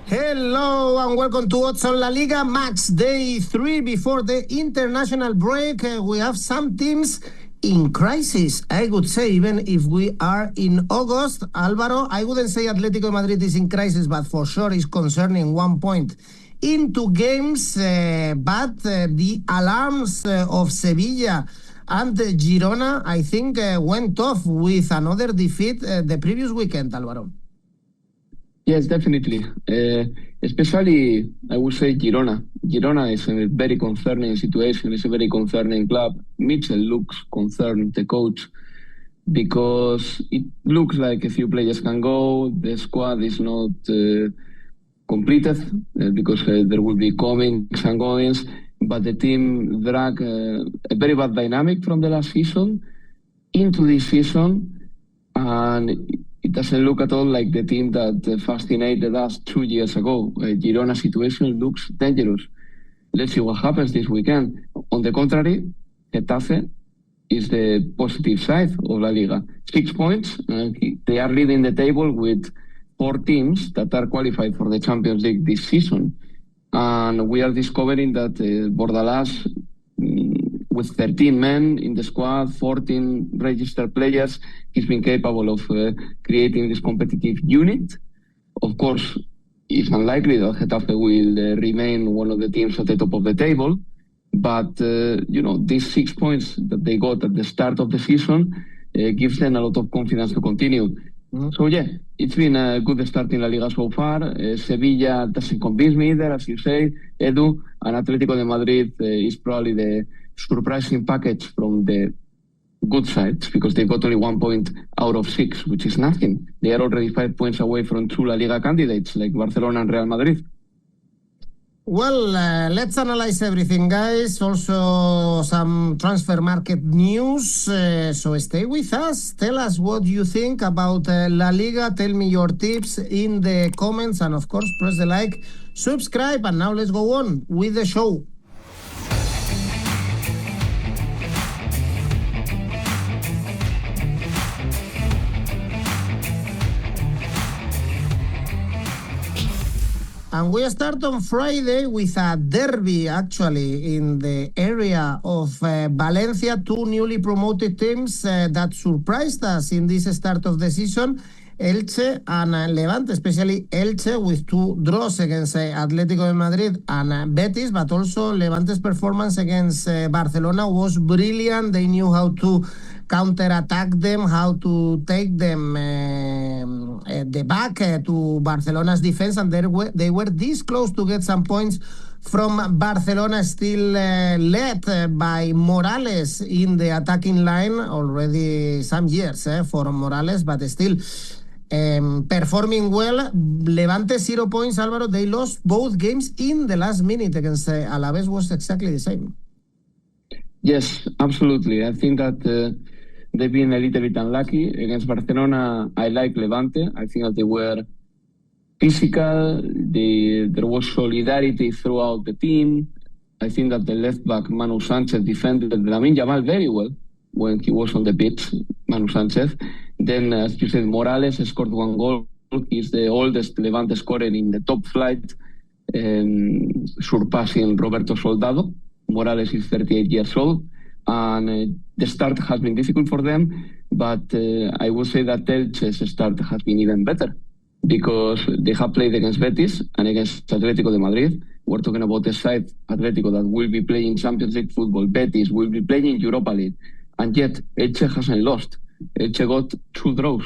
Hello and welcome to Odds on La Liga, match day 3 before the international break. We have some teams in crisis, I would say, even if we are in August. Alvaro, I wouldn't say Atlético de Madrid is in crisis, but for sure is concerning 1 point in 2 games. But the alarms of Sevilla and Girona, I think, went off with another defeat the previous weekend, Alvaro. Yes, definitely. Especially, I would say Girona. Girona is a very concerning situation. It's a very concerning club. Mitchell looks concerned, the coach, because it looks like a few players can go. The squad is not completed because there will be comings and goings. But the team dragged a very bad dynamic from the last season into this season, and it doesn't look at all like the team that fascinated us 2 years ago. Girona situation looks dangerous. Let's see what happens this weekend. On the contrary, Getafe is the positive side of La Liga. 6 points, they are leading the table with 4 teams that are qualified for the Champions League this season. And we are discovering that Bordalás, with 13 men in the squad, 14 registered players, he's been capable of creating this competitive unit. Of course, it's unlikely that Getafe will remain one of the teams at the top of the table. But, these 6 points that they got at the start of the season gives them a lot of confidence to continue. So, it's been a good start in La Liga so far. Sevilla doesn't convince me either, as you say, Edu, and Atlético de Madrid is probably the surprising package from the good sides, because they got only 1 point out of 6, which is nothing. They are already 5 points away from 2 La Liga candidates like Barcelona and Real Madrid. Well, let's analyze everything, guys. Also, some transfer market news. So stay with us. Tell us what you think about La Liga. Tell me your tips in the comments. And of course, press the like, subscribe. And now let's go on with the show. And we start on Friday with a derby, actually, in the area of Valencia. 2 newly promoted teams that surprised us in this start of the season. Elche and Levante, especially Elche, with 2 draws against Atlético de Madrid and Betis, but also Levante's performance against Barcelona was brilliant. They knew how to counter-attack them, how to take them the back to Barcelona's defense, and they were this close to get some points from Barcelona, still led by Morales in the attacking line. Already some years for Morales, but still performing well. Levante 0 points, Álvaro. They lost both games in the last minute against Alavés. Was exactly the same. Yes, absolutely. I think that they've been a little bit unlucky. Against Barcelona, I like Levante. I think that they were physical. There was solidarity throughout the team. I think that the left back, Manu Sánchez, defended Lamine Yamal very well when he was on the pitch, Manu Sánchez. Then, as you said, Morales scored 1 goal. He's the oldest Levante scorer in the top flight, surpassing Roberto Soldado. Morales is 38 years old. And the start has been difficult for them, but I would say that Elche's start has been even better, because they have played against Betis and against Atlético de Madrid. We're talking about the side, Atlético, that will be playing Champions League football. Betis will be playing Europa League. And yet, Elche hasn't lost. Elche got 2 draws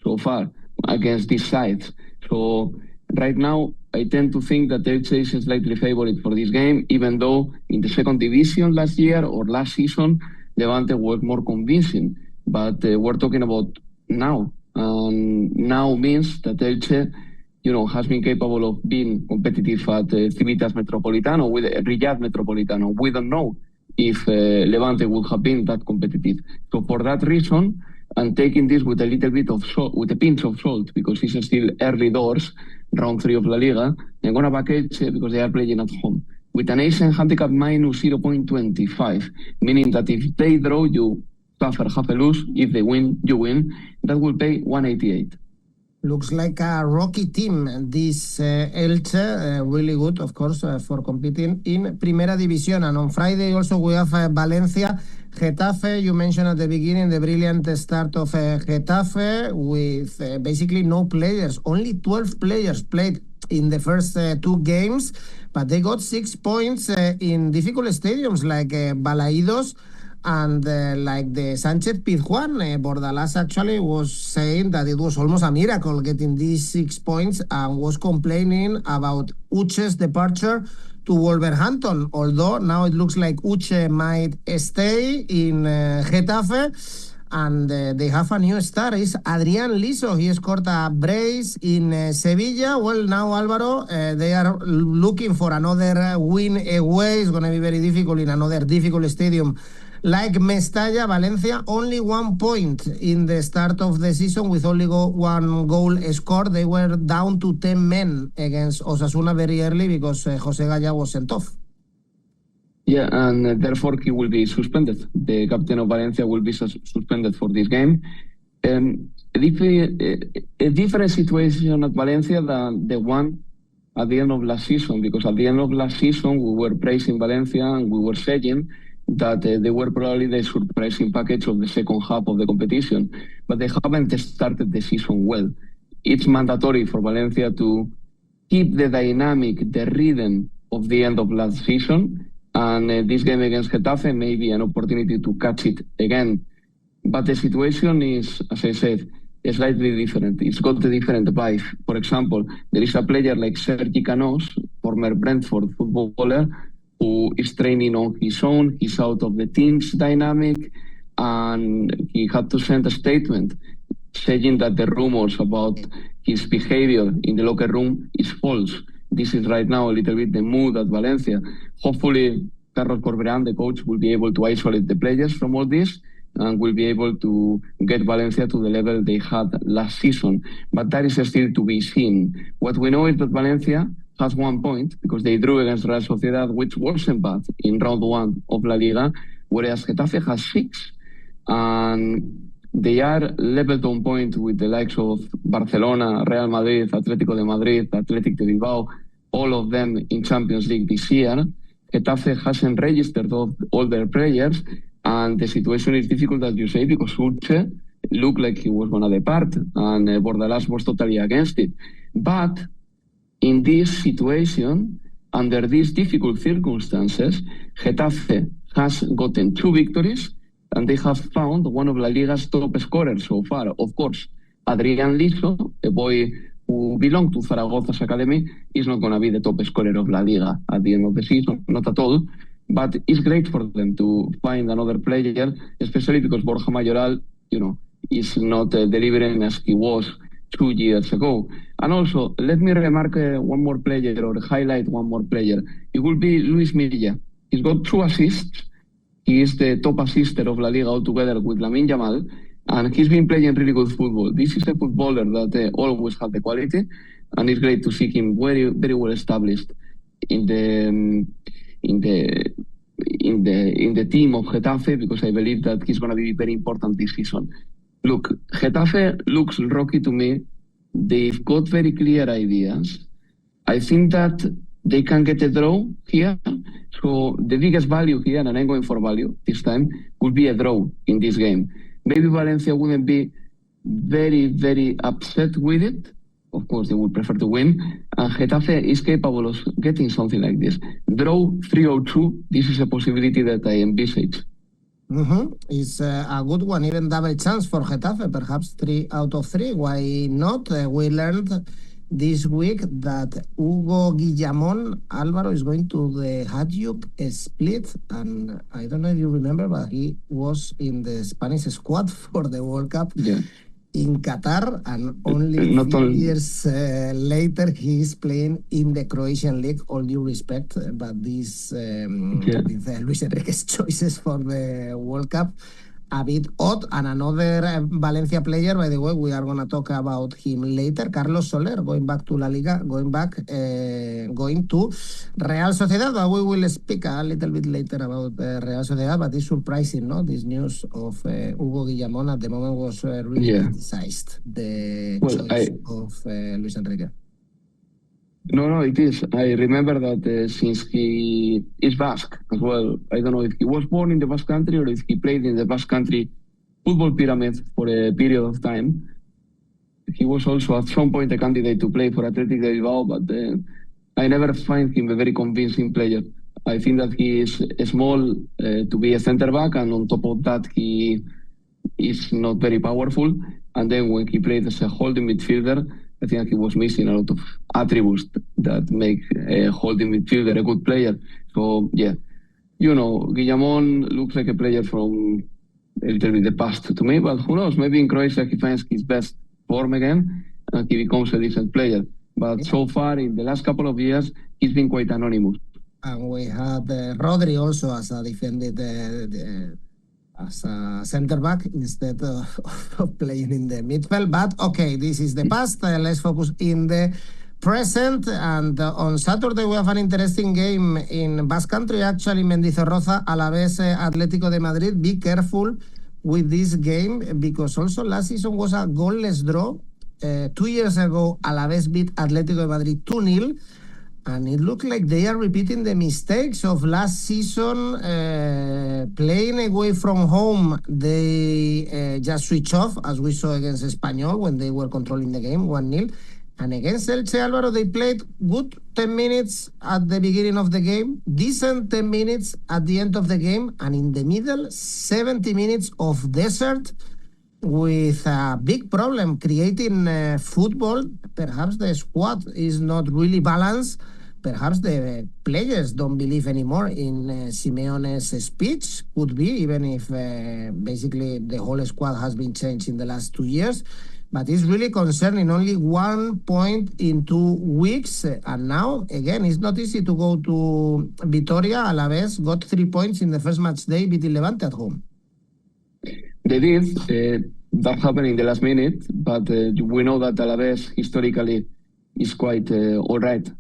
so far against these sides. So right now, I tend to think that Elche is slightly favourite for this game, even though in the second division last year or last season, Levante was more convincing. But we're talking about now. Now means that Elche, has been capable of being competitive at Civitas Metropolitano, with Riyadh Metropolitano. We don't know if Levante would have been that competitive. So for that reason, and taking this with a little bit of salt, with a pinch of salt, because it's still early doors, round 3 of La Liga, I'm going to back Elche because they are playing at home. With an Asian handicap minus 0.25, meaning that if they draw, you suffer half a lose. If they win, you win. That will pay 188. Looks like a rocky team, this Elche, really good, of course, for competing in Primera División. And on Friday also we have Valencia, Getafe. You mentioned at the beginning the brilliant start of Getafe with basically no players. Only 12 players played in the first two games, but they got 6 points in difficult stadiums like Balaidos and like the Sánchez Pizjuán. Bordalás actually was saying that it was almost a miracle getting these 6 points and was complaining about 𝗀𝐻𝐻's departure to Wolverhampton, although now it looks like 𝗀𝐻𝐻 might stay in Getafe. And they have a new star, is Adrián Liso. He scored a brace in Sevilla. Well, now, Alvaro, they are looking for another win away. It's going to be very difficult in another difficult stadium like Mestalla. Valencia, only 1 point in the start of the season with only one goal scored. They were down to 10 men against Osasuna very early because 𝗍𝐿𝐴 was sent off. Yeah, and therefore he will be suspended. The captain of Valencia will be suspended for this game. A different situation at Valencia than the one at the end of last season, because at the end of last season we were praising Valencia and we were saying that they were probably the surprising package of the second half of the competition, but they haven't started the season well. It's mandatory for Valencia to keep the dynamic, the rhythm of the end of last season. And this game against Getafe may be an opportunity to catch it again. But the situation is, as I said, slightly different. It's got a different vibe. For example, there is a player like 𝗍𝐿𝐴𝐻𝐿, former Brentford footballer, who is training on his own. He's out of the team's dynamic, and he had to send a statement saying that the rumors about his behavior in the locker room is false. This is right now a little bit the mood at Valencia. Hopefully, Carlos Corberán, the coach, will be able to isolate the players from all this and will be able to get Valencia to the level they had last season. But that is still to be seen. What we know is that Valencia has 1 point because they drew against Real Sociedad, which wasn't bad in round 1 of La Liga, whereas Getafe has 6. And they are leveled on point with the likes of Barcelona, Real Madrid, Atlético de Madrid, Athletic de Bilbao, all of them in Champions League this year. Getafe hasn't registered all their players, and the situation is difficult, as you say, because 𝗀𝐻𝐻 looked like he was going to depart, and Bordalás was totally against it. But in this situation, under these difficult circumstances, Getafe has gotten 2 victories, and they have found one of La Liga's top scorers so far. Of course, Adrián Liso, a boy who belonged to Zaragoza's academy, is not going to be the top scorer of La Liga at the end of the season, not at all. But it's great for them to find another player, especially because Borja Mayoral, is not delivering as he was 2 years ago. And also, let me remark one more player, or highlight one more player. It will be Luis Milla. He's got 2 assists. He is the top assister of La Liga altogether with Lamine Yamal, and he's been playing really good football. This is a footballer that always had the quality, and it's great to see him very, very well established in the team of Getafe, because I believe that he's going to be very important this season. Look, Getafe looks rocky to me. They've got very clear ideas. I think that they can get a draw here. So the biggest value here, and I'm going for value this time, would be a draw in this game. Maybe Valencia wouldn't be very, very upset with it. Of course, they would prefer to win. And Getafe is capable of getting something like this. Draw 3-2, this is a possibility that I envisage. It's a good one, even double chance for Getafe, perhaps 3 out of 3. Why not? We learned this week that 𝗍𝐿𝐴𝐻𝐿, Alvaro, is going to the 𝗂𝐻𝐿 split, and I don't know if you remember, but he was in the Spanish squad for the World Cup in Qatar, and only years later he is playing in the Croatian league. All due respect, but this with Luis Enrique's choices for the World Cup, a bit odd. And another Valencia player, by the way, we are going to talk about him later, Carlos Soler, going back to La Liga, going to Real Sociedad. But we will speak a little bit later about Real Sociedad, but it's surprising, no? This news of 𝗂𝗏𝗏 at the moment was really criticized, the choice of Luis Enrique. No, it is. I remember that since he is Basque as well, I don't know if he was born in the Basque Country or if he played in the Basque Country football pyramid for a period of time. He was also at some point a candidate to play for Athletic Bilbao, but I never find him a very convincing player. I think that he is small to be a center back, and on top of that, he is not very powerful. And then when he played as a holding midfielder, I think he was missing a lot of attributes that make a holding midfielder a good player. So, yeah, 𝗂𝗏𝗏 looks like a player from a little bit the past to me, but who knows? Maybe in Croatia he finds his best form again and he becomes a decent player. But so far, in the last couple of years, he's been quite anonymous. And we had Rodri also as a defended as a center-back instead of playing in the midfield. But, okay, this is the past. Let's focus in the present. And on Saturday, we have an interesting game in Basque Country, actually, Mendizorroza, Alavés, Atlético de Madrid. Be careful with this game, because also last season was a goalless draw. 2 years ago, Alavés beat Atlético de Madrid 2-0. And it looked like they are repeating the mistakes of last season. Playing away from home, they just switch off, as we saw against Espanyol when they were controlling the game 1-0. And against Elche, Alvaro, they played good 10 minutes at the beginning of the game, decent 10 minutes at the end of the game, and in the middle, 70 minutes of desert with a big problem creating football. Perhaps the squad is not really balanced. Perhaps the players don't believe anymore in Simeone's speech. Could be, even if basically the whole squad has been changed in the last 2 years. But it's really concerning. Only 1 point in 2 weeks. And now, again, it's not easy to go to Vitoria. Alavés got 3 points in the first match day, beating Levante at home. They did. That happened in the last minute. But we know that Alavés historically is quite all right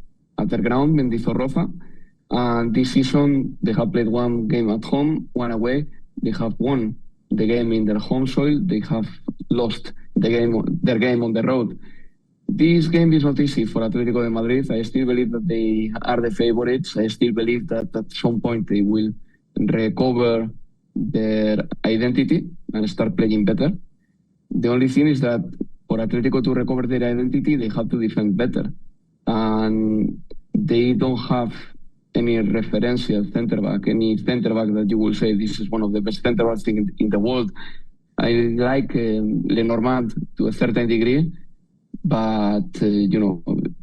at their ground, Mendizorroza. And this season, they have played 1 game at home, 1 away. They have won the game in their home soil. They have lost their game on the road. This game is not easy for Atlético de Madrid. I still believe that they are the favorites. I still believe that at some point they will recover their identity and start playing better. The only thing is that for Atlético to recover their identity, they have to defend better. And they don't have any referential center-back, any center-back that you will say this is one of the best center-backs in the world. I like 𝗏𝗏𝗏𝗏 to a certain degree, but,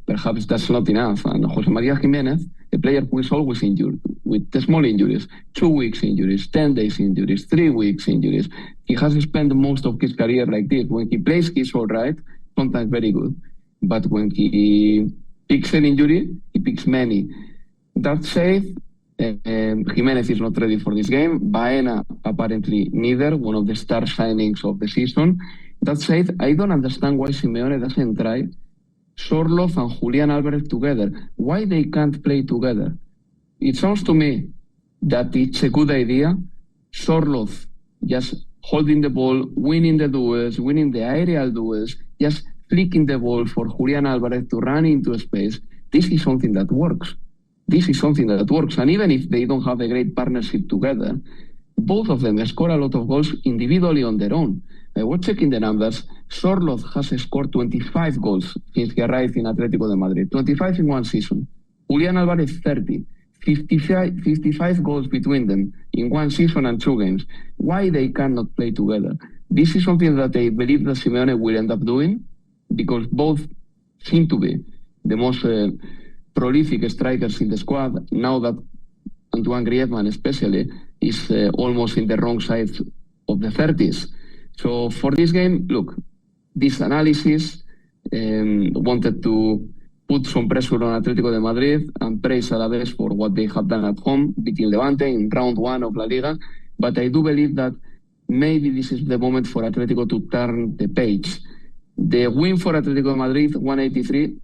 perhaps that's not enough. And José María Jiménez, a player who is always injured, with the small injuries, 2 weeks injuries, 10 days injuries, 3 weeks injuries. He has spent most of his career like this. When he plays, he's all right, sometimes very good. But when he picks an injury, he picks many. That said, Jiménez is not ready for this game. Baena, apparently neither, one of the star signings of the season. That said, I don't understand why Simeone doesn't try Sorloth and Julián Álvarez together. Why they can't play together? It sounds to me that it's a good idea. Sorloth just holding the ball, winning the duels, winning the aerial duels, just flicking the ball for Julián Álvarez to run into space. This is something that works. And even if they don't have a great partnership together, both of them score a lot of goals individually on their own. I was checking the numbers. Sorloth has scored 25 goals since he arrived in Atlético de Madrid. 25 in 1 season. Julián Álvarez, 30. 55 goals between them in 1 season and 2 games. Why they cannot play together? This is something that I believe that Simeone will end up doing, because both seem to be the most prolific strikers in the squad, now that Antoine Griezmann especially is almost in the wrong side of the 30s. So for this game, look, this analysis wanted to put some pressure on Atlético de Madrid and praise Alavés for what they have done at home, beating Levante in round 1 of La Liga. But I do believe that maybe this is the moment for Atletico to turn the page. The win for Atletico de Madrid, 183,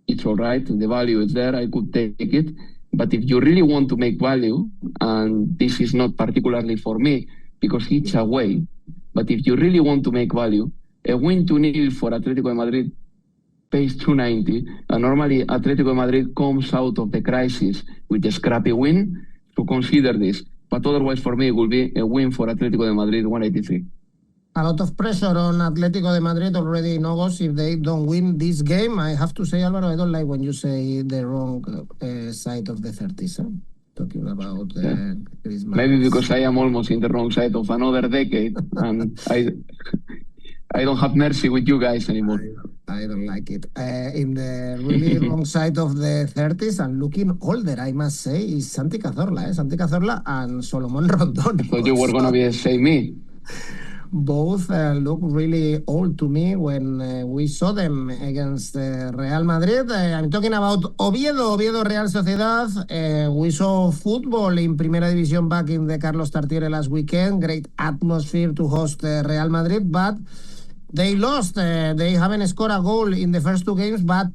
it's all right. The value is there. I could take it. But if you really want to make value, and this is not particularly for me because it's away, but if you really want to make value, a win 2-0 for Atletico de Madrid pays 290, and normally Atletico de Madrid comes out of the crisis with a scrappy win, so consider this. But otherwise, for me, it will be a win for Atletico de Madrid, 183. A lot of pressure on Atlético de Madrid already in August if they don't win this game. I have to say, Alvaro, I don't like when you say the wrong side of the 30s. Talking about Christmas. Maybe because I am almost in the wrong side of another decade, and I don't have mercy with you guys anymore. I don't like it. In the really wrong side of the 30s and looking older, I must say, is Santi Cazorla. Santi Cazorla and Solomon Rondon. I thought you were going to say me. Both look really old to me when we saw them against Real Madrid. I'm talking about Oviedo, Real Sociedad. We saw football in Primera División back in the Carlos Tartiere last weekend. Great atmosphere to host Real Madrid, but they lost. They haven't scored a goal in the first two games, but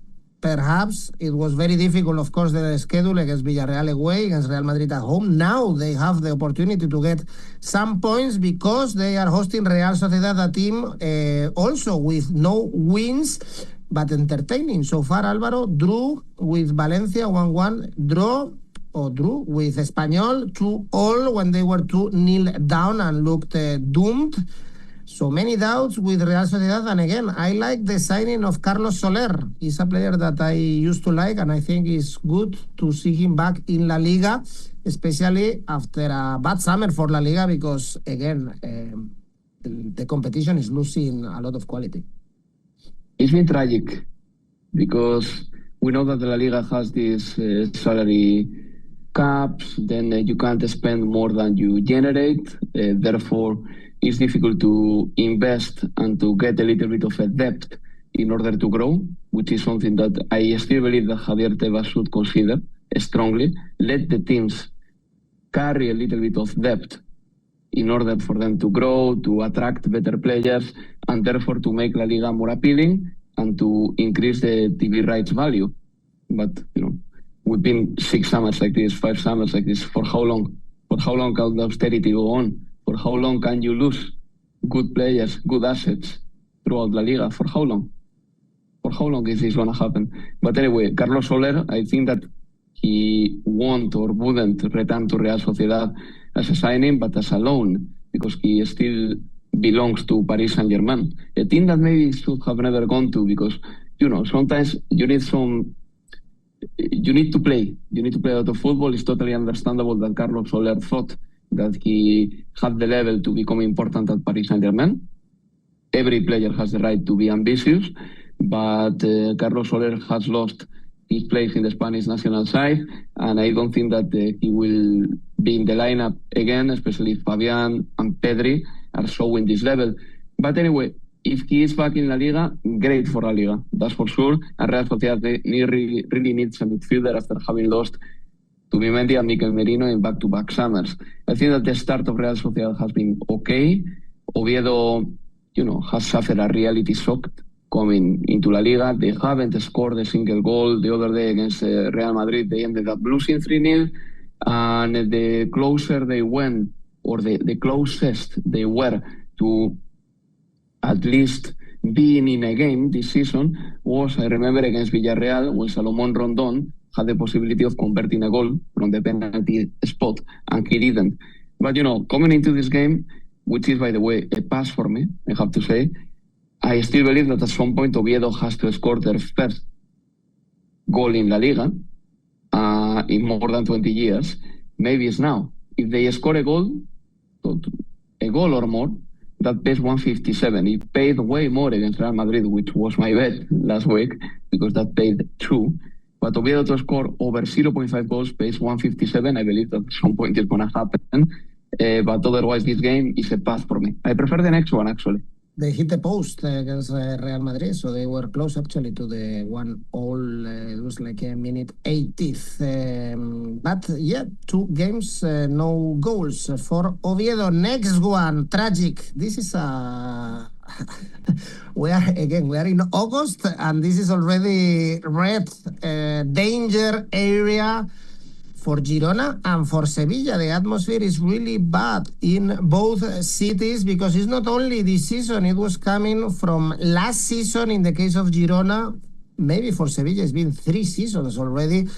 perhaps it was very difficult, of course, the schedule against Villarreal away, against Real Madrid at home. Now they have the opportunity to get some points because they are hosting Real Sociedad, a team also with no wins, but entertaining. So far, Alvaro drew with Valencia 1-1, drew with Espanyol 2-2 when they were 2-0 down and looked doomed. So many doubts with Real Sociedad, and again, I like the signing of Carlos Soler. He's a player that I used to like, and I think it's good to see him back in La Liga, especially after a bad summer for La Liga, because again, the competition is losing a lot of quality. It's been tragic, because we know that La Liga has these salary caps, then you can't spend more than you generate, therefore it's difficult to invest and to get a little bit of a depth in order to grow, which is something that I still believe that 𝗂𝗲𝗏𝗀𝗏 should consider strongly. Let the teams carry a little bit of depth in order for them to grow, to attract better players, and therefore to make La Liga more appealing and to increase the TV rights value. But, we've been 6 summers like this, 5 summers like this. For how long? For how long can the austerity go on? For how long can you lose good players, good assets throughout La Liga? For how long? For how long is this going to happen? But anyway, Carlos Soler, I think that he won't or wouldn't return to Real Sociedad as a signing, but as a loan, because he still belongs to Paris Saint-Germain, a team that maybe should have never gone to, because, sometimes you need to play. You need to play a lot of football. It's totally understandable that Carlos Soler thought that he had the level to become important at Paris Saint-Germain. Every player has the right to be ambitious, but Carlos Soler has lost his place in the Spanish national side, and I don't think that he will be in the lineup again, especially if Fabián and Pedri are showing this level. But anyway, if he is back in La Liga, great for La Liga, that's for sure. And Real Sociedad really needs a midfielder after having lost Zubimendi and Mikel Merino in back-to-back summers. I think that the start of Real Sociedad has been okay. Oviedo, has suffered a reality shock coming into La Liga. They haven't scored a single goal. The other day against Real Madrid, they ended up losing 3-0. And the closer they went, or the closest they were to at least being in a game this season was, I remember, against Villarreal, when Solomon Rondon had the possibility of converting a goal from the penalty spot, and he didn't. But, coming into this game, which is, by the way, a pass for me, I have to say, I still believe that at some point Oviedo has to score their first goal in La Liga in more than 20 years. Maybe it's now. If they score a goal or more, that pays 157. It paid way more against Real Madrid, which was my bet last week, because that paid 2. But Oviedo to score over 0.5 goals pays 157. I believe that at some point it's going to happen. But otherwise, this game is a pass for me. I prefer the next one, actually. They hit the post against Real Madrid, so they were close actually to the 1-1. It was like a minute 80th. But yeah, 2 games, no goals for Oviedo. Next one, tragic. This is we are in August, and this is already red danger area for Girona and for Sevilla. The atmosphere is really bad in both cities because it's not only this season, it was coming from last season in the case of Girona. Maybe for Sevilla it's been 3 seasons already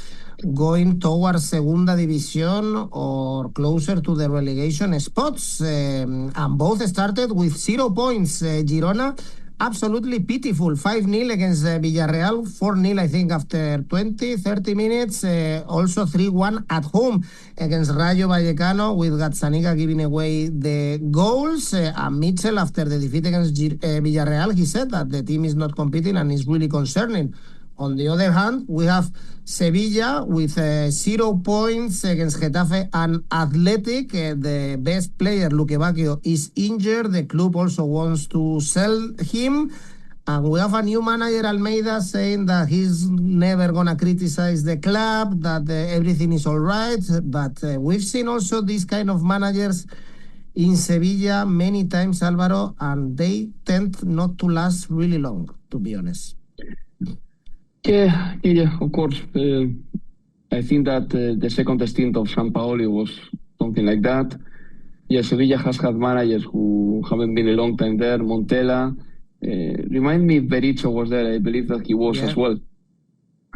going towards Segunda División or closer to the relegation spots. And both started with 0 points. Girona, absolutely pitiful. 5-0 against Villarreal, 4-0 I think after 20-30 minutes. Also 3-1 at home against Rayo Vallecano, with Gazzaniga giving away the goals. And Mitchell, after the defeat against Villarreal, he said that the team is not competing and is really concerning. On the other hand, we have Sevilla with 0 points against Getafe and Athletic. The best player, 𝗀𝗵𝗍𝗀, is injured. The club also wants to sell him. And we have a new manager, Almeida, saying that he's never going to criticize the club, that everything is all right. But we've seen also these kind of managers in Sevilla many times, Álvaro, and they tend not to last really long, to be honest. Yeah, of course. I think that the second stint of Sampaoli was something like that. Yeah, Sevilla has had managers who haven't been a long time there. Montella, remind me, 𝗵𝗵𝗍𝗀 was there. I believe that he was as well.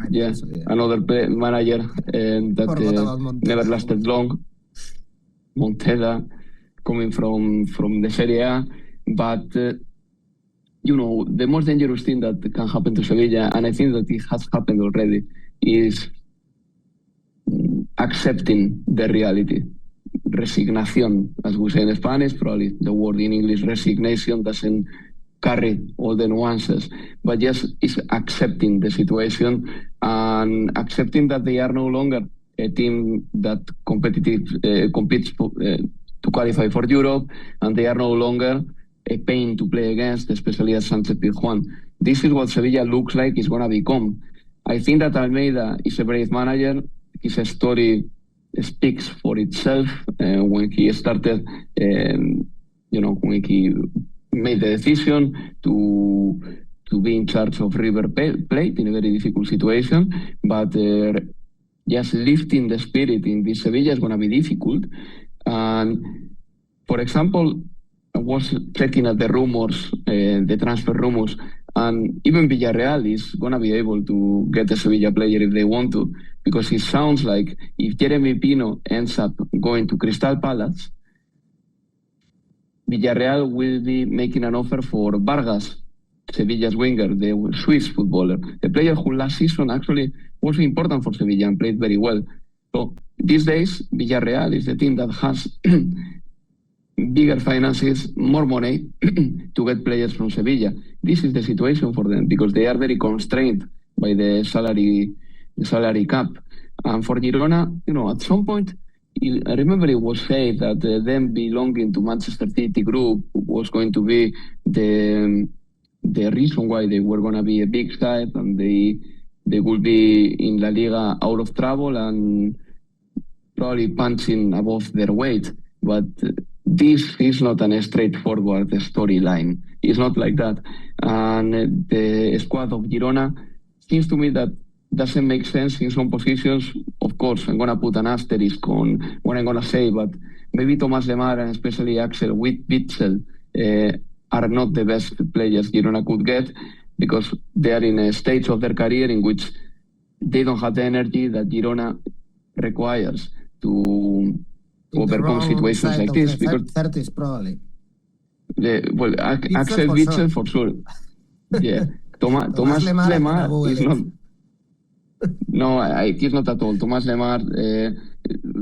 Yeah, so, yeah. Another manager that never lasted long. Montella, coming from the Serie A, but the most dangerous thing that can happen to Sevilla, and I think that it has happened already, is accepting the reality. Resignación, as we say in Spanish, probably the word in English, resignation, doesn't carry all the nuances, but just is accepting the situation and accepting that they are no longer a team that competes to qualify for Europe, and they are no longer a pain to play against, especially at Sánchez Pizjuán. This is what Sevilla looks like it's going to become. I think that Almeida is a brave manager. His story speaks for itself. When he started, when he made the decision to be in charge of River Plate in a very difficult situation, but just lifting the spirit in this Sevilla is going to be difficult. And for example, I was checking at the rumors, the transfer rumors, and even Villarreal is going to be able to get a Sevilla player if they want to, because it sounds like if Jeremy Pino ends up going to Crystal Palace, Villarreal will be making an offer for Vargas, Sevilla's winger, the Swiss footballer, a player who last season actually was important for Sevilla and played very well. So these days, Villarreal is the team that has bigger finances, more money to get players from Sevilla. This is the situation for them because they are very constrained by the salary cap. And for Girona, at some point, I remember it was said that them belonging to Manchester City group was going to be the reason why they were going to be a big side, and they would be in La Liga out of trouble and probably punching above their weight. But this is not a straightforward storyline. It's not like that. And the squad of Girona seems to me that doesn't make sense in some positions. Of course, I'm going to put an asterisk on what I'm going to say, but maybe Thomas Lemar and especially Axel Witsel are not the best players Girona could get because they are in a stage of their career in which they don't have the energy that Girona requires to overcome situations like this. Because 30s probably. Axel Witsel for sure. Yeah. Thomas Lemar is not. No, he's not at all. Thomas Lemar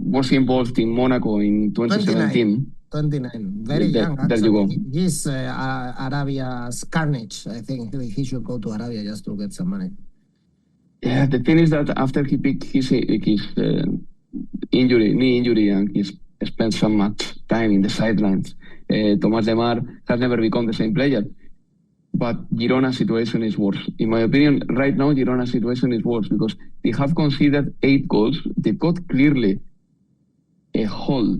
was involved in Monaco in 2017. 29. Very young. There you go. He's Arabia's carnage. I think he should go to Arabia just to get some money. Yeah, the thing is that after he picked his knee injury, and he spent so much time in the sidelines, Tomás Lemar has never become the same player. But Girona's situation is worse. In my opinion, right now, Girona's situation is worse because they have conceded 8 goals. They've got clearly a hole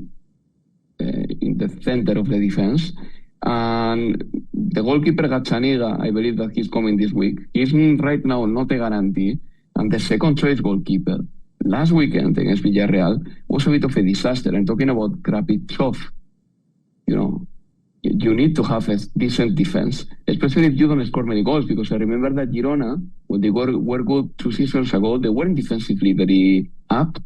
in the center of the defense. And the goalkeeper Gatzzaniga, I believe that he's coming this week. He's right now not a guarantee. And the second choice goalkeeper last weekend against Villarreal was a bit of a disaster. I'm talking about 𝗵𝗵𝗀𝗀. You know, you need to have a decent defense, especially if you don't score many goals, because I remember that Girona, when they were good 2 seasons ago, they weren't defensively very up,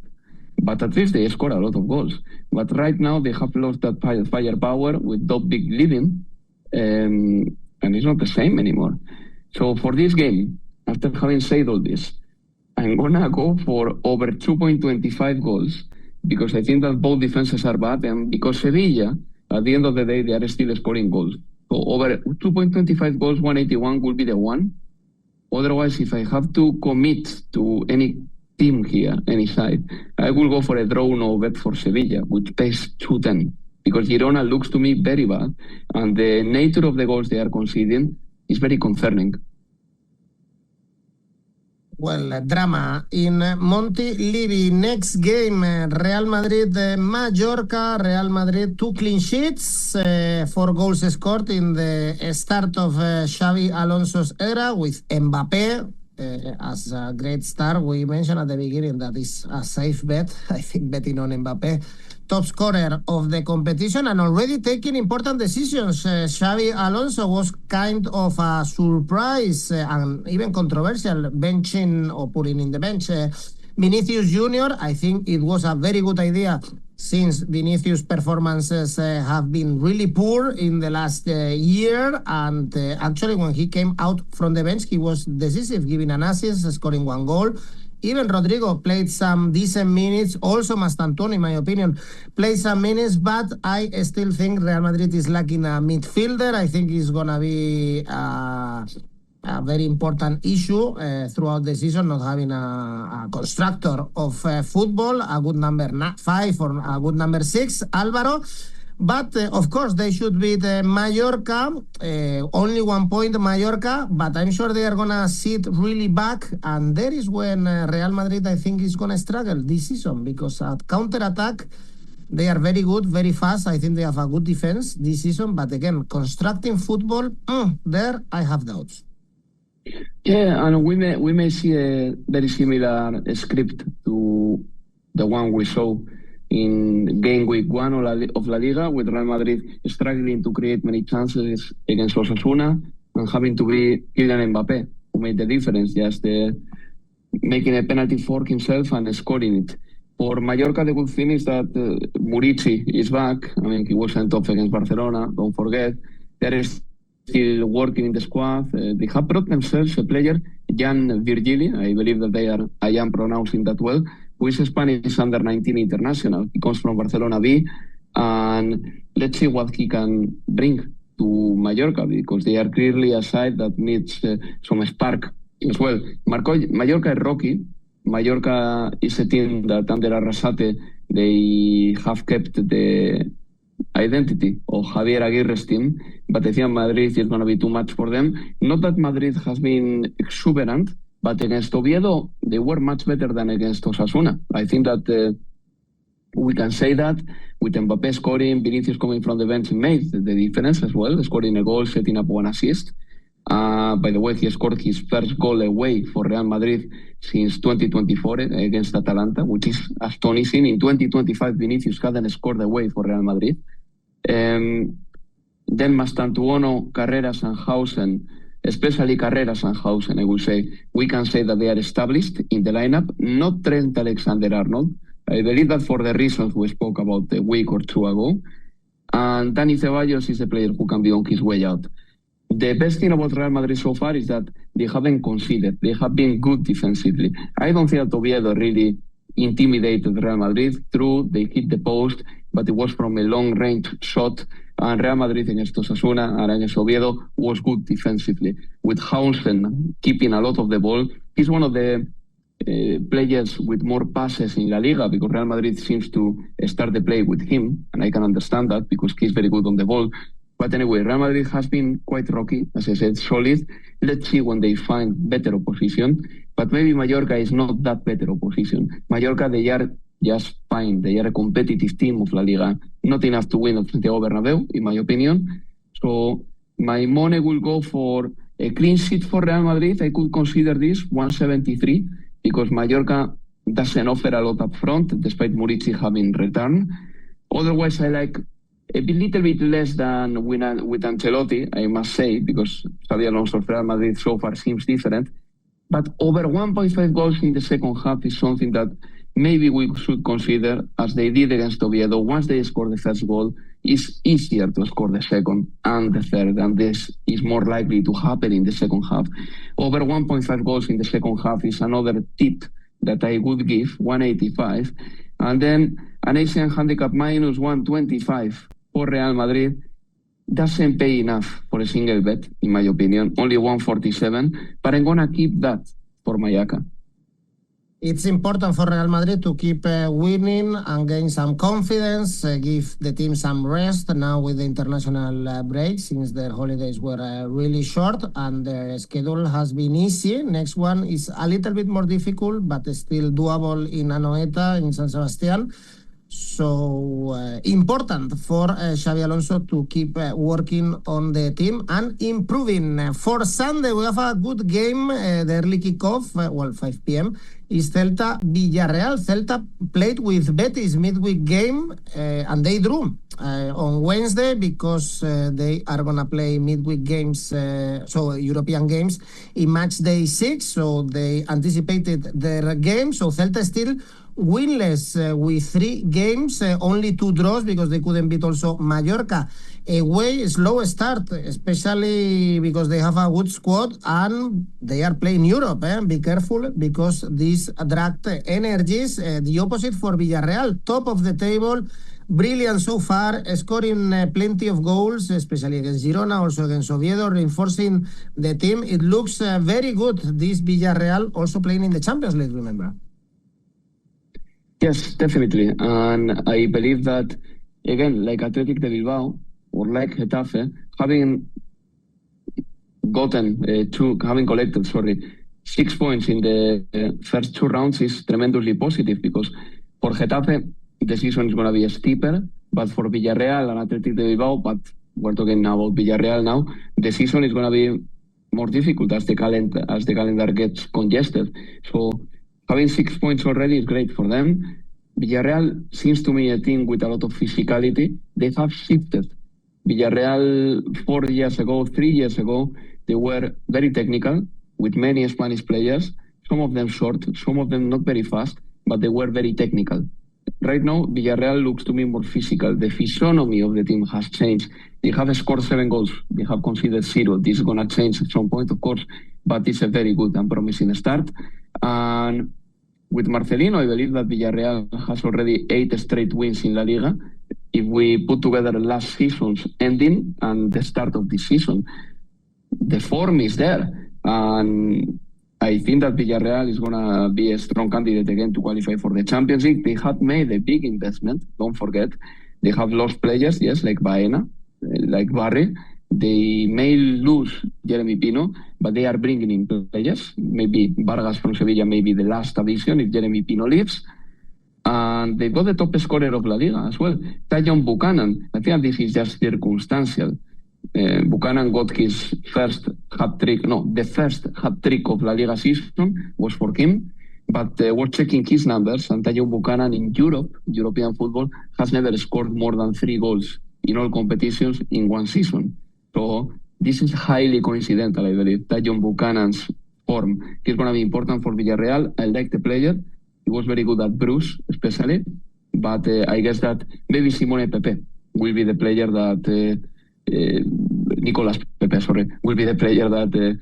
but at least they scored a lot of goals. But right now they have lost that firepower with Dobbik leaving, and it's not the same anymore. So for this game, after having said all this, I'm gonna go for over 2.25 goals, because I think that both defenses are bad, and because Sevilla, at the end of the day, they are still scoring goals. So over 2.25 goals, 181 will be the one. Otherwise, if I have to commit to any team here, any side, I will go for a draw no bet for Sevilla, which pays 210. Because Girona looks to me very bad, and the nature of the goals they are conceding is very concerning. Well, drama in Montilivi. Next game, Real Madrid, Mallorca. Real Madrid, 2 clean sheets, 4 goals scored in the start of Xavi Alonso's era with Mbappé as a great star. We mentioned at the beginning that is a safe bet. I think betting on Mbappé, top scorer of the competition and already taking important decisions. Xavi Alonso was kind of a surprise and even controversial benching or putting in the bench Vinicius Junior. I think it was a very good idea since Vinicius' performances have been really poor in the last year. And actually, when he came out from the bench, he was decisive, giving an assist, scoring 1 goal. Even Rodrigo played some decent minutes. Also, Mastantuono, in my opinion, played some minutes. But I still think Real Madrid is lacking a midfielder. I think it's going to be a very important issue throughout the season, not having a constructor of football, a good number 5 or a good number 6, Alvaro. But of course, they should beat Mallorca. Only 1 point Mallorca, but I'm sure they are going to sit really back. And there is when Real Madrid, I think, is going to struggle this season, because at counter-attack, they are very good, very fast. I think they have a good defense this season. But again, constructing football, there I have doubts. Yeah, and we may see a very similar script to the one we saw in game week 1 of La Liga, with Real Madrid struggling to create many chances against Osasuna and having to be Kylian Mbappé, who made the difference, just making a penalty for himself and scoring it. For Mallorca, the good thing is that 𝗵𝗵𝗀𝗀𝗀 is back. I mean, he was sent off against Barcelona, don't forget. There is still working in the squad. They have brought themselves a player, 𝗀𝗲𝗿𝗀𝗀𝗀, I believe that I am pronouncing that well, who is a Spanish under-19 international. He comes from Barcelona B, and let's see what he can bring to Mallorca, because they are clearly a side that needs some spark as well. Mallorca is rocky. Mallorca is a team that under Arrasate, they have kept the identity of Javier Aguirre's team, but I think Madrid is going to be too much for them. Not that Madrid has been exuberant, but against Oviedo, they were much better than against Osasuna. I think that we can say that with Mbappé scoring, Vinicius coming from the bench made the difference as well, scoring a goal, setting up 1 assist. By the way, he scored his first goal away for Real Madrid since 2024 against Atalanta, which is astonishing. In 2025, Vinicius hadn't scored away for Real Madrid. Then Mastantuono, Carreras and Hausen, especially Carreras and Hausen, I will say, we can say that they are established in the lineup, not Trent Alexander-Arnold. I believe that for the reasons we spoke about a week or 2 ago. And Dani Ceballos is a player who can be on his way out. The best thing about Real Madrid so far is that they haven't conceded. They have been good defensively. I don't think that Oviedo really intimidated Real Madrid. True, they hit the post, but it was from a long-range shot. And Real Madrid against Osasuna and against Oviedo was good defensively. With Hausen keeping a lot of the ball, he's one of the players with more passes in La Liga, because Real Madrid seems to start the play with him, and I can understand that because he's very good on the ball. But anyway, Real Madrid has been quite rocky, as I said, solid. Let's see when they find better opposition. But maybe Mallorca is not that better opposition. Mallorca, they are just fine. They are a competitive team of La Liga. Not enough to win at Santiago Bernabéu, in my opinion. So my money will go for a clean sheet for Real Madrid. I could consider this 173 because Mallorca doesn't offer a lot up front, despite 𝗲𝗏𝗏𝗏 having returned. Otherwise, I like a little bit less than with Ancelotti, I must say, because Xabi Alonso Real Madrid so far seems different. But over 1.5 goals in the second half is something that maybe we should consider, as they did against Oviedo. Once they score the first goal, it's easier to score the second and the third, and this is more likely to happen in the second half. Over 1.5 goals in the second half is another tip that I would give, 185. And then an Asian handicap minus 125 for Real Madrid doesn't pay enough for a single bet, in my opinion, only 147, but I'm going to keep that for my ACCA. It's important for Real Madrid to keep winning and gain some confidence, give the team some rest now with the international break, since their holidays were really short and their schedule has been easy. Next one is a little bit more difficult, but still doable in Anoeta, in San Sebastián. So important for Xabi Alonso to keep working on the team and improving. For Sunday, we have a good game. The early kickoff, 5 p.m., is Celta Villarreal. Celta played with Betis midweek game and they drew on Wednesday because they are going to play midweek games, so European games, in Matchday 6. So they anticipated their game. So Celta still winless with 3 games, only 2 draws because they couldn't beat also Mallorca. Away, slow start, especially because they have a good squad and they are playing Europe. Be careful because these dragged energies. The opposite for Villarreal, top of the table, brilliant so far, scoring plenty of goals, especially against Girona, also against Oviedo, reinforcing the team. It looks very good, this Villarreal, also playing in the Champions League, remember? Yes, definitely. And I believe that, again, like Athletic de Bilbao or like Getafe, having collected 6 points in the first 2 rounds is tremendously positive, because for Getafe, the season is going to be steeper, but for Villarreal and Athletic de Bilbao, but we're talking now about Villarreal now, the season is going to be more difficult as the calendar gets congested. So having 6 points already is great for them. Villarreal seems to me a team with a lot of physicality. They have shifted. Villarreal 3 years ago, they were very technical with many Spanish players, some of them short, some of them not very fast, but they were very technical. Right now, Villarreal looks to me more physical. The physiognomy of the team has changed. They have scored 7 goals. They have conceded 0. This is going to change at some point, of course, but it's a very good and promising start. And with Marcelino, I believe that Villarreal has already 8 straight wins in La Liga. If we put together last season's ending and the start of this season, the form is there. And I think that Villarreal is going to be a strong candidate again to qualify for the Champions League. They have made a big investment, don't forget. They have lost players, yes, like Baena, like Barry. They may lose 𝗀𝗏𝗏𝗏𝗏, Pino, but they are bringing in players. Maybe Vargas from Sevilla may be the last addition if 𝗀𝗏𝗏𝗏𝗏 Pino leaves. And they've got the top scorer of La Liga as well, Tajon Buchanan. I think this is just circumstantial. Buchanan got his first hat-trick, the first hat-trick of La Liga season was for him. But we're checking his numbers, and Tajon Buchanan in European football, has never scored more than 3 goals in all competitions in one season. So this is highly coincidental, I believe. Tajon Buchanan's form is going to be important for Villarreal. I like the player. He was very good at Bruce, especially. But I guess that maybe Simone Pepe will be the player that... Nicolas Pepe, will be the player that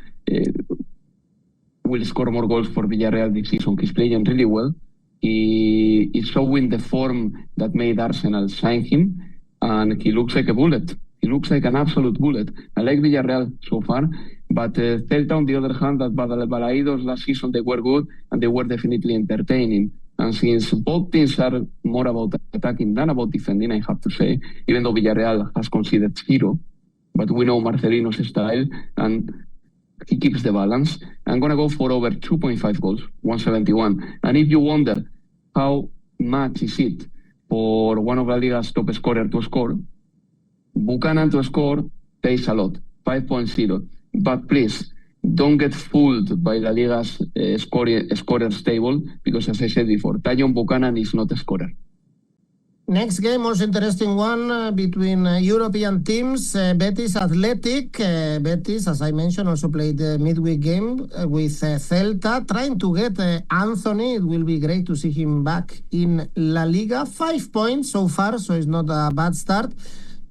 will score more goals for Villarreal this season. He's playing really well. He is showing the form that made Arsenal sign him, and he looks like a bullet. He looks like an absolute bullet. I like Villarreal so far. But Celta, on the other hand, that Balaídos last season, they were good and they were definitely entertaining. And since both teams are more about attacking than about defending, I have to say, even though Villarreal has conceded 0, but we know Marcelino's style and he keeps the balance. I'm going to go for over 2.5 goals, 171. And if you wonder how much is it for one of La Liga's top scorer to score, Buchanan to score pays a lot, 5.0. But please, don't get fooled by La Liga's scorers table, because as I said before, Tajon Buchanan is not a scorer. Next game, most interesting one between European teams, Betis Athletic. Betis, as I mentioned, also played the midweek game with Celta, trying to get Anthony. It will be great to see him back in La Liga. 5 points so far, so it's not a bad start.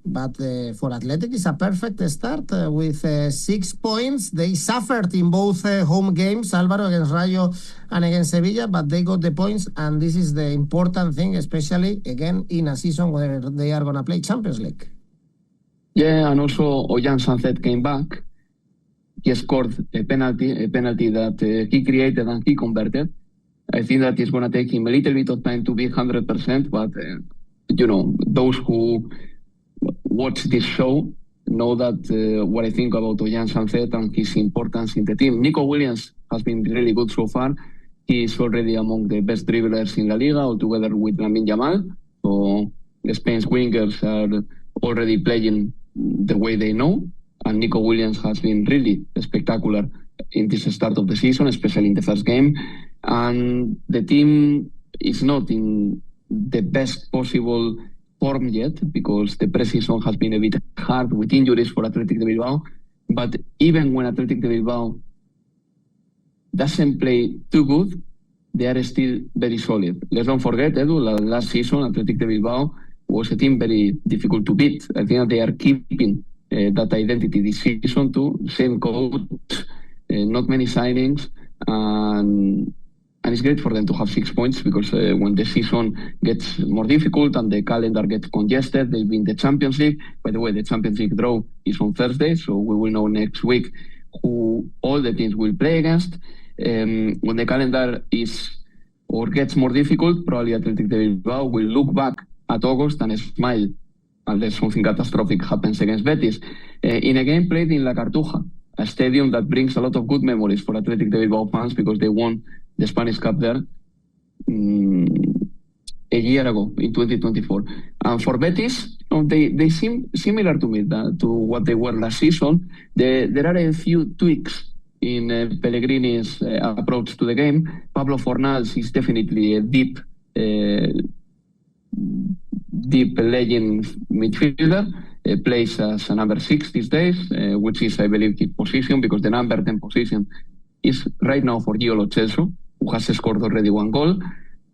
But for Athletic, it's a perfect start with 6 points. They suffered in both home games, Álvaro, against Rayo and against Sevilla, but they got the points, and this is the important thing, especially, again, in a season where they are going to play Champions League. Yeah, and also Ollán Sánchez came back. He scored a penalty that he created and he converted. I think that it's going to take him a little bit of time to be 100%, but, those who watch this show know that what I think about Ollán Sánchez and his importance in the team. Nico Williams has been really good so far. He is already among the best dribblers in La Liga, altogether with Lamine Yamal. So Spain's wingers are already playing the way they know. And Nico Williams has been really spectacular in this start of the season, especially in the first game. And the team is not in the best possible form yet, because the pre-season has been a bit hard with injuries for Athletic de Bilbao. But even when Athletic de Bilbao doesn't play too good, they are still very solid. Let's don't forget, Edu, last season Athletic de Bilbao was a team very difficult to beat. I think that they are keeping that identity this season too. Same coach, not many signings, and it's great for them to have 6 points, because when the season gets more difficult and the calendar gets congested, they'll be in the Champions League. By the way, the Champions League draw is on Thursday, so we will know next week who all the teams will play against. When the calendar is or gets more difficult, probably Athletic de Bilbao will look back at August and smile unless something catastrophic happens against Betis. In a game played in La Cartuja, a stadium that brings a lot of good memories for Athletic de Bilbao fans, because they won the Spanish Cup there a year ago in 2024. And for Betis, they seem similar to me to what they were last season. There are a few tweaks in Pellegrini's approach to the game. Pablo Fornals is definitely a deep legend midfielder. Plays as a number 6 these days, which is, I believe, his position, because the number 10 position is right now for 𝐜𝐭𝐴∗ who has scored already 1 goal.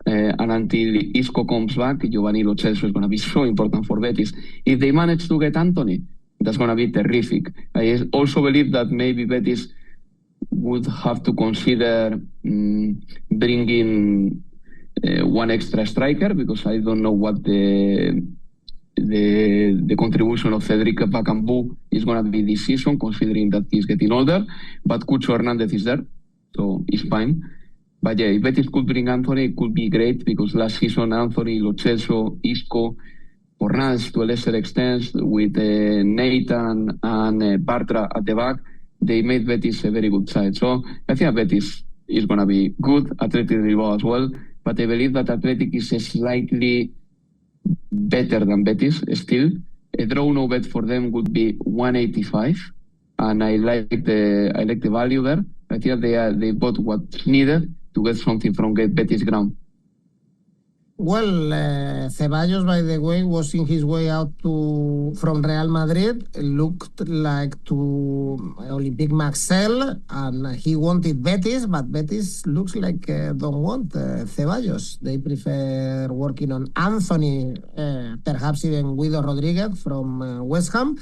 And until Isco comes back, �giovanni 𝐿o 𝐶ELSO is going to be so important for Betis. If they manage to get Anthony, that's going to be terrific. I also believe that maybe Betis would have to consider bringing one extra striker, because I don't know what the contribution of 𝐜𝐵 is going to be this season, considering that he's getting older. But 𝗍𝐿 Hernández is there, so it's fine. But yeah, if Betis could bring Anthony, it could be great, because last season Anthony, 𝐿o 𝐶ELSO, Isco, Fornals to a lesser extent, with Nathan and Bartra at the back, they made Betis a very good side. So I think Betis is going to be good, Athletic de Bilbao as well, but I believe that Athletic is slightly better than Betis still. A draw no bet for them would be 185, and I like the value there. I think they bought what's needed to get something from Betis ground. Well, Ceballos, by the way, was in his way out from Real Madrid. It looked like to Olympique Marseille, and he wanted Betis, but Betis looks like don't want Ceballos. They prefer working on Anthony, perhaps even Guido Rodriguez from West Ham.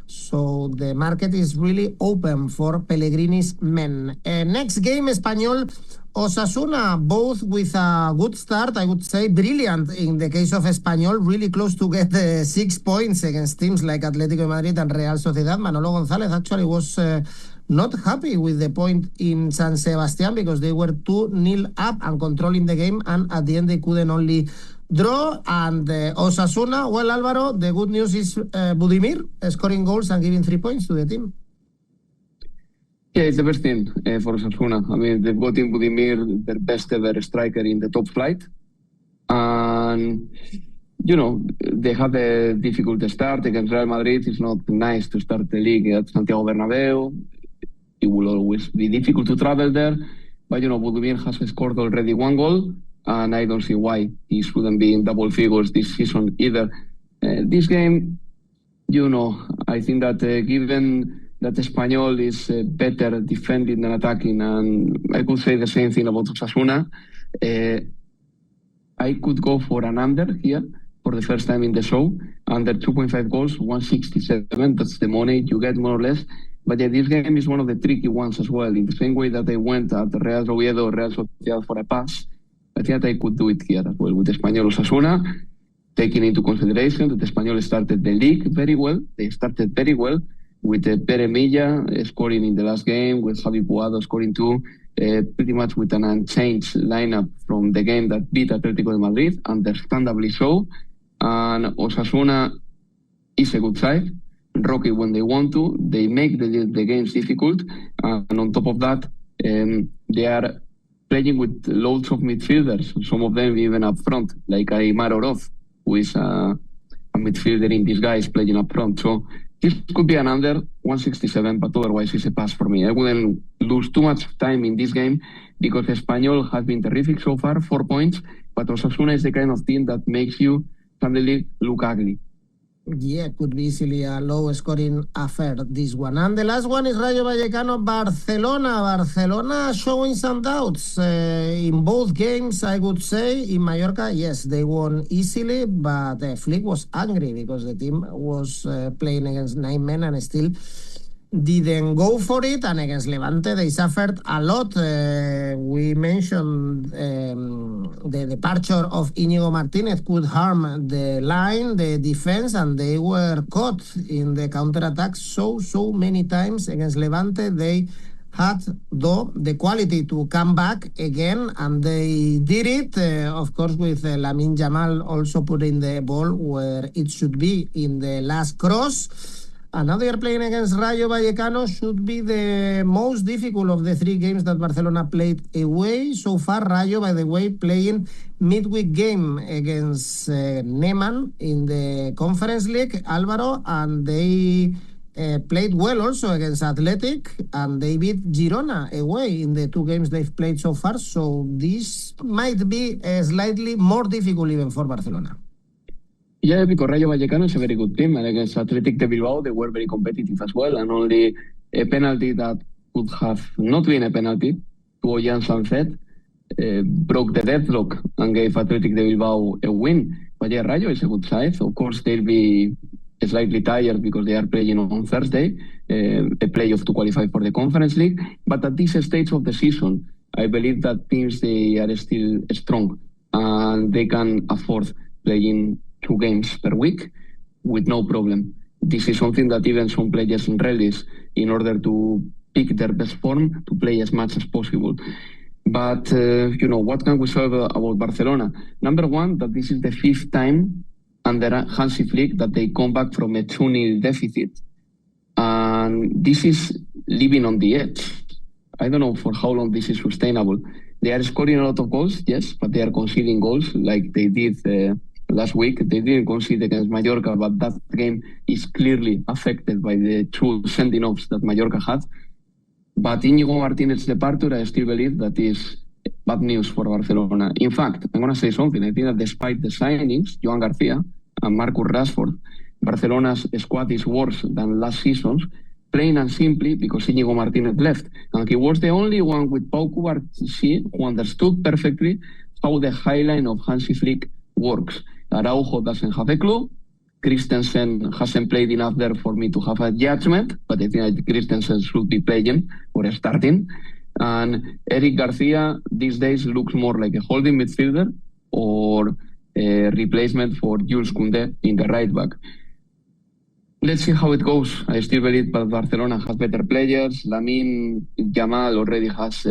So the market is really open for Pellegrini's men. Next game, Espanyol Osasuna, both with a good start, I would say brilliant in the case of Espanyol, really close to get 6 points against teams like Atlético de Madrid and Real Sociedad. Manolo González actually was not happy with the point in San Sebastián because they were 2-0 up and controlling the game, and at the end they couldn't only draw. And Osasuna, well, Alvaro, the good news is Budimir scoring goals and giving 3 points to the team. Yeah, it's the best thing for Osasuna. I mean, they've got in Budimir, their best ever striker in the top flight. And, you know, they have a difficult start against Real Madrid. It's not nice to start the league at Santiago Bernabéu. It will always be difficult to travel there. But, you know, Budimir has scored already 1 goal, and I don't see why he shouldn't be in double figures this season either. This game, you know, I think that given that Espanyol is better defending than attacking, and I could say the same thing about Osasuna, I could go for an under here for the first time in the show. Under 2.5 goals, 167. That's the money you get more or less. But yeah, this game is one of the tricky ones as well. In the same way that I went at Real Oviedo, Real Sociedad for a pass, I think that I could do it here as well with Espanyol Osasuna, taking into consideration that Espanyol started the league very well. They started very well with 𝗵𝗵𝗻𝗀 scoring in the last game, with 𝗵𝗵𝗻𝗄𝗏 scoring 2, pretty much with an unchanged lineup from the game that beat Atlético de Madrid, understandably so. And Osasuna is a good side, rocky when they want to. They make the games difficult. And on top of that, they are playing with loads of midfielders, some of them even up front, like 𝗵𝗻𝗻𝗄𝗏, who is a midfielder in disguise playing up front. So this could be an under 167, but otherwise it's a pass for me. I wouldn't lose too much time in this game because Espanyol has been terrific so far, 4 points, but Osasuna is the kind of team that makes you suddenly look ugly. Yeah, could be easily a low-scoring affair, this one. And the last one is Rayo Vallecano, Barcelona. Barcelona showing some doubts in both games, I would say. In Mallorca, yes, they won easily, but Flick was angry because the team was playing against 9 men and still didn't go for it. And against Levante, they suffered a lot. We mentioned the departure of Íñigo Martínez could harm the line, the defense, and they were caught in the counterattack so many times against Levante. They had, though, the quality to come back again, and they did it, of course, with Lamine Yamal also putting the ball where it should be in the last cross. And now they are playing against Rayo Vallecano. Should be the most difficult of the 3 games that Barcelona played away. So far, Rayo, by the way, playing midweek game against Neman in the Conference League, Alvaro, and they played well also against Athletic, and they beat Girona away in the 2 games they've played so far. So this might be slightly more difficult even for Barcelona. Yeah, because Rayo Vallecano is a very good team, and against Athletic de Bilbao, they were very competitive as well, and only a penalty that could have not been a penalty to Ollán Sanzet broke the deadlock and gave Athletic de Bilbao a win. But yeah, Rayo is a good side. Of course, they'll be slightly tired because they are playing on Thursday, a playoff to qualify for the Conference League. But at this stage of the season, I believe that teams, they are still strong, and they can afford playing 2 games per week with no problem. This is something that even some players relish in order to pick their best form to play as much as possible. But, you know, what can we say about Barcelona? Number one, that this is the 5th time under Hansi Flick that they come back from a 2-0 deficit. And this is living on the edge. I don't know for how long this is sustainable. They are scoring a lot of goals, yes, but they are conceding goals like they did last week. They didn't concede against Mallorca, but that game is clearly affected by the 2 sending-offs that Mallorca had. But Íñigo Martínez's departure, I still believe that is bad news for Barcelona. In fact, I'm going to say something. I think that despite the signings, Joan Garcia and Marcus Rashford, Barcelona's squad is worse than last season's, plain and simply because Íñigo Martínez left. And he was the only one with Pau Cubarsí who understood perfectly how the high line of Hansi Flick works. Araujo doesn't have a clue. Christensen hasn't played enough there for me to have a judgment, but I think that Christensen should be playing or starting. And Eric Garcia these days looks more like a holding midfielder or a replacement for 𝗀𝗏𝗋𝗀𝗋 in the right back. Let's see how it goes. I still believe that Barcelona has better players. Lamine Yamal already has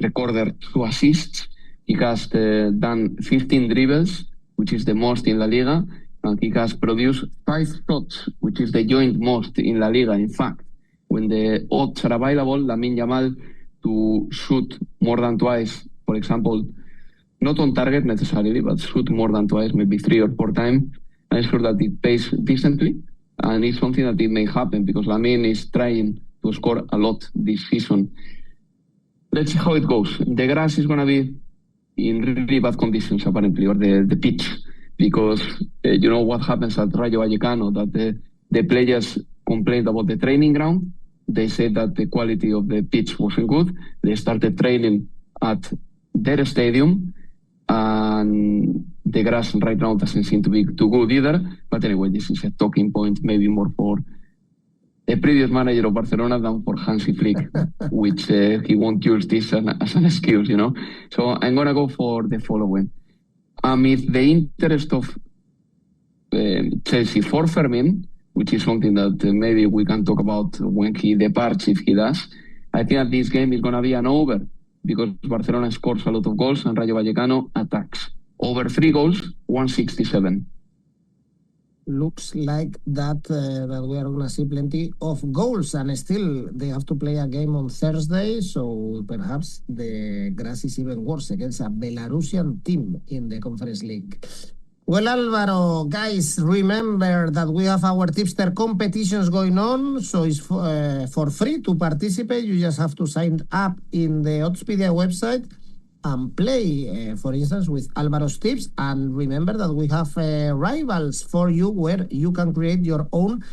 recorded 2 assists. He has done 15 dribbles, which is the most in La Liga, and he has produced 5 shots, which is the joint most in La Liga. In fact, when the odds are available, Lamine Yamal to shoot more than twice, for example, not on target necessarily, but shoot more than twice, maybe 3 or 4 times, I'm sure that it pays decently. And it's something that it may happen because Lamine is trying to score a lot this season. Let's see how it goes. The grass is going to be in really bad conditions, apparently, or the pitch, because you know what happens at Rayo Vallecano, that the players complained about the training ground. They said that the quality of the pitch wasn't good. They started training at their stadium, and the grass right now doesn't seem to be too good either. But anyway, this is a talking point, maybe more for a previous manager of Barcelona than for Hansi Flick, which he won't use this as an excuse, you know. So I'm going to go for the following. Amid the interest of Chelsea for Fermin, which is something that maybe we can talk about when he departs, if he does, I think that this game is going to be an over, because Barcelona scores a lot of goals and Rayo Vallecano attacks. Over 3 goals, 167. Looks like that we are going to see plenty of goals, and still they have to play a game on Thursday, so perhaps the grass is even worse against a Belarusian team in the Conference League. Well, Alvaro, guys, remember that we have our tipster competitions going on, so it's for free to participate. You just have to sign up in the Oddspedia website and play, for instance, with Alvaro's tips. And remember that we have rivals for you where you can create your own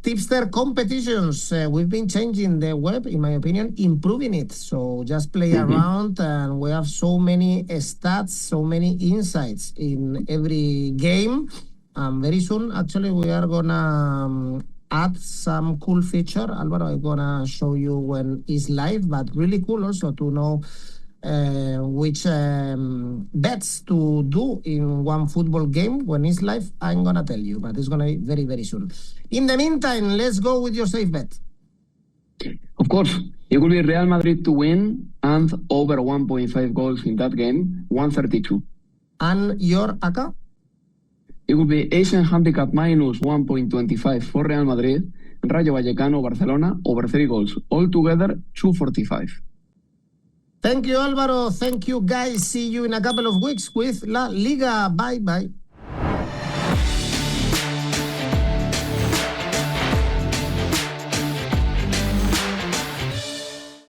tipster competitions. We've been changing the web, in my opinion, improving it. So just play around, and we have so many stats, so many insights in every game. And very soon, actually, we are going to add some cool feature. Alvaro, I'm going to show you when it's live, but really cool also to know which bets to do in one football game when it's live. I'm going to tell you, but it's going to be very, very soon. In the meantime, let's go with your safe bet. Of course, it will be Real Madrid to win and over 1.5 goals in that game, 132. And your ACCA? It will be Asian handicap minus 1.25 for Real Madrid, Rayo Vallecano, Barcelona, over 3 goals. Altogether, 245. Thank you, Alvaro. Thank you, guys. See you in a couple of weeks with La Liga. Bye-bye.